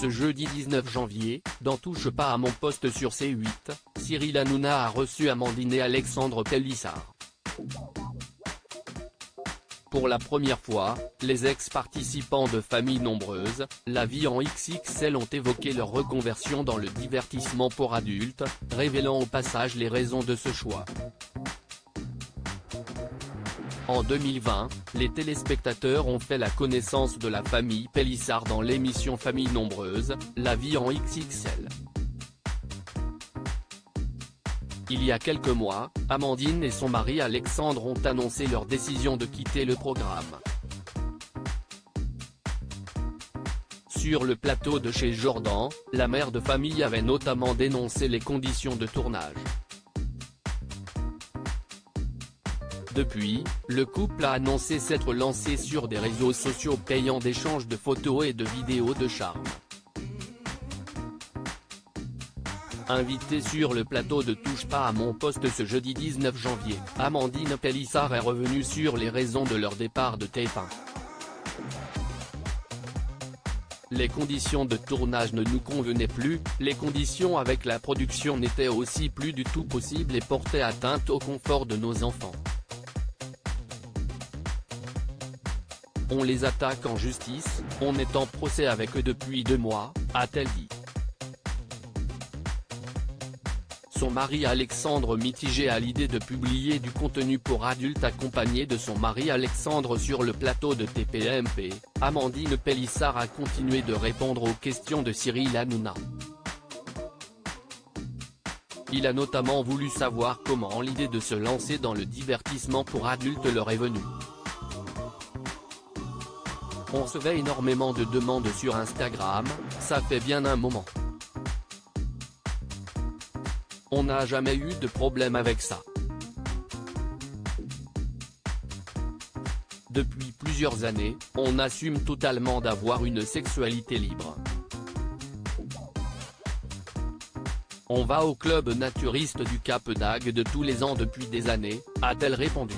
Ce jeudi 19 janvier, dans Touche pas à mon poste sur C8, Cyril Hanouna a reçu Amandine et Alexandre Pélissard. Pour la première fois, les ex-participants de Famille Nombreuse, la vie en XXL ont évoqué leur reconversion dans le divertissement pour adultes, révélant au passage les raisons de ce choix. En 2020, les téléspectateurs ont fait la connaissance de la famille Pélissard dans l'émission Famille Nombreuse, la vie en XXL. Il y a quelques mois, Amandine et son mari Alexandre ont annoncé leur décision de quitter le programme. Sur le plateau de chez Jordan, la mère de famille avait notamment dénoncé les conditions de tournage. Depuis, le couple a annoncé s'être lancé sur des réseaux sociaux payants d'échange de photos et de vidéos de charme. Invitée sur le plateau de Touche pas à mon poste ce jeudi 19 janvier, Amandine Pélissard est revenue sur les raisons de leur départ de TF1. Les conditions de tournage ne nous convenaient plus, les conditions avec la production n'étaient aussi plus du tout possibles et portaient atteinte au confort de nos enfants. On les attaque en justice, on est en procès avec eux depuis 2 mois, a-t-elle dit. Son mari Alexandre mitigé à l'idée de publier du contenu pour adultes accompagné de son mari Alexandre sur le plateau de TPMP, Amandine Pélissard a continué de répondre aux questions de Cyril Hanouna. Il a notamment voulu savoir comment l'idée de se lancer dans le divertissement pour adultes leur est venue. On recevait énormément de demandes sur Instagram, ça fait bien un moment. On n'a jamais eu de problème avec ça. Depuis plusieurs années, on assume totalement d'avoir une sexualité libre. On va au club naturiste du Cap d'Agde tous les ans depuis des années, a-t-elle répondu.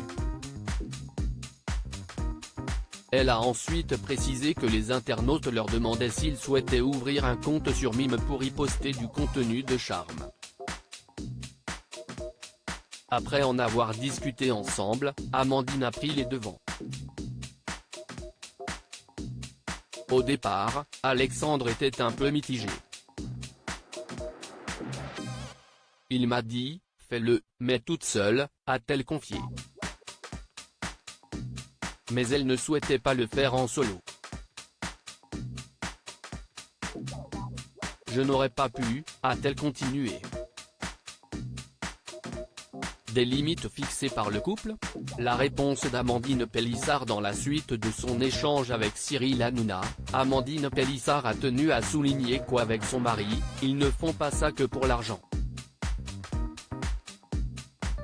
Elle a ensuite précisé que les internautes leur demandaient s'ils souhaitaient ouvrir un compte sur Mime pour y poster du contenu de charme. Après en avoir discuté ensemble, Amandine a pris les devants. Au départ, Alexandre était un peu mitigé. Il m'a dit, fais-le, mais toute seule, a-t-elle confié. Mais elle ne souhaitait pas le faire en solo. Je n'aurais pas pu, a-t-elle continué. Des limites fixées par le couple? La réponse d'Amandine Pélissard dans la suite de son échange avec Cyril Hanouna, Amandine Pélissard a tenu à souligner qu'avec son mari, ils ne font pas ça que pour l'argent.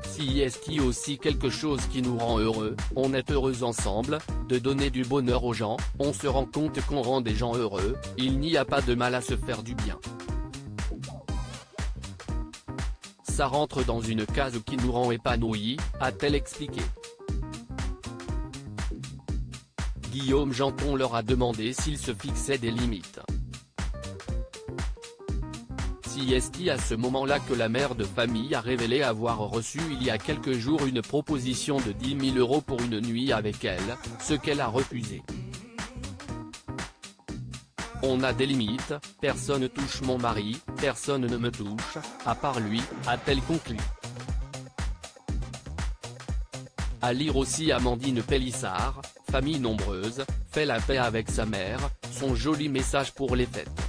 Si est aussi quelque chose qui nous rend heureux, on est heureux ensemble, de donner du bonheur aux gens, on se rend compte qu'on rend des gens heureux, il n'y a pas de mal à se faire du bien. Ça rentre dans une case qui nous rend épanouis, a-t-elle expliqué. Guillaume Janton leur a demandé s'ils se fixaient des limites. C'est à ce moment-là que la mère de famille a révélé avoir reçu il y a quelques jours une proposition de 10 000 € pour une nuit avec elle, ce qu'elle a refusé. On a des limites, personne ne touche mon mari, personne ne me touche, à part lui, a-t-elle conclu. À lire aussi Amandine Pélissard, Famille Nombreuse, fait la paix avec sa mère, son joli message pour les fêtes.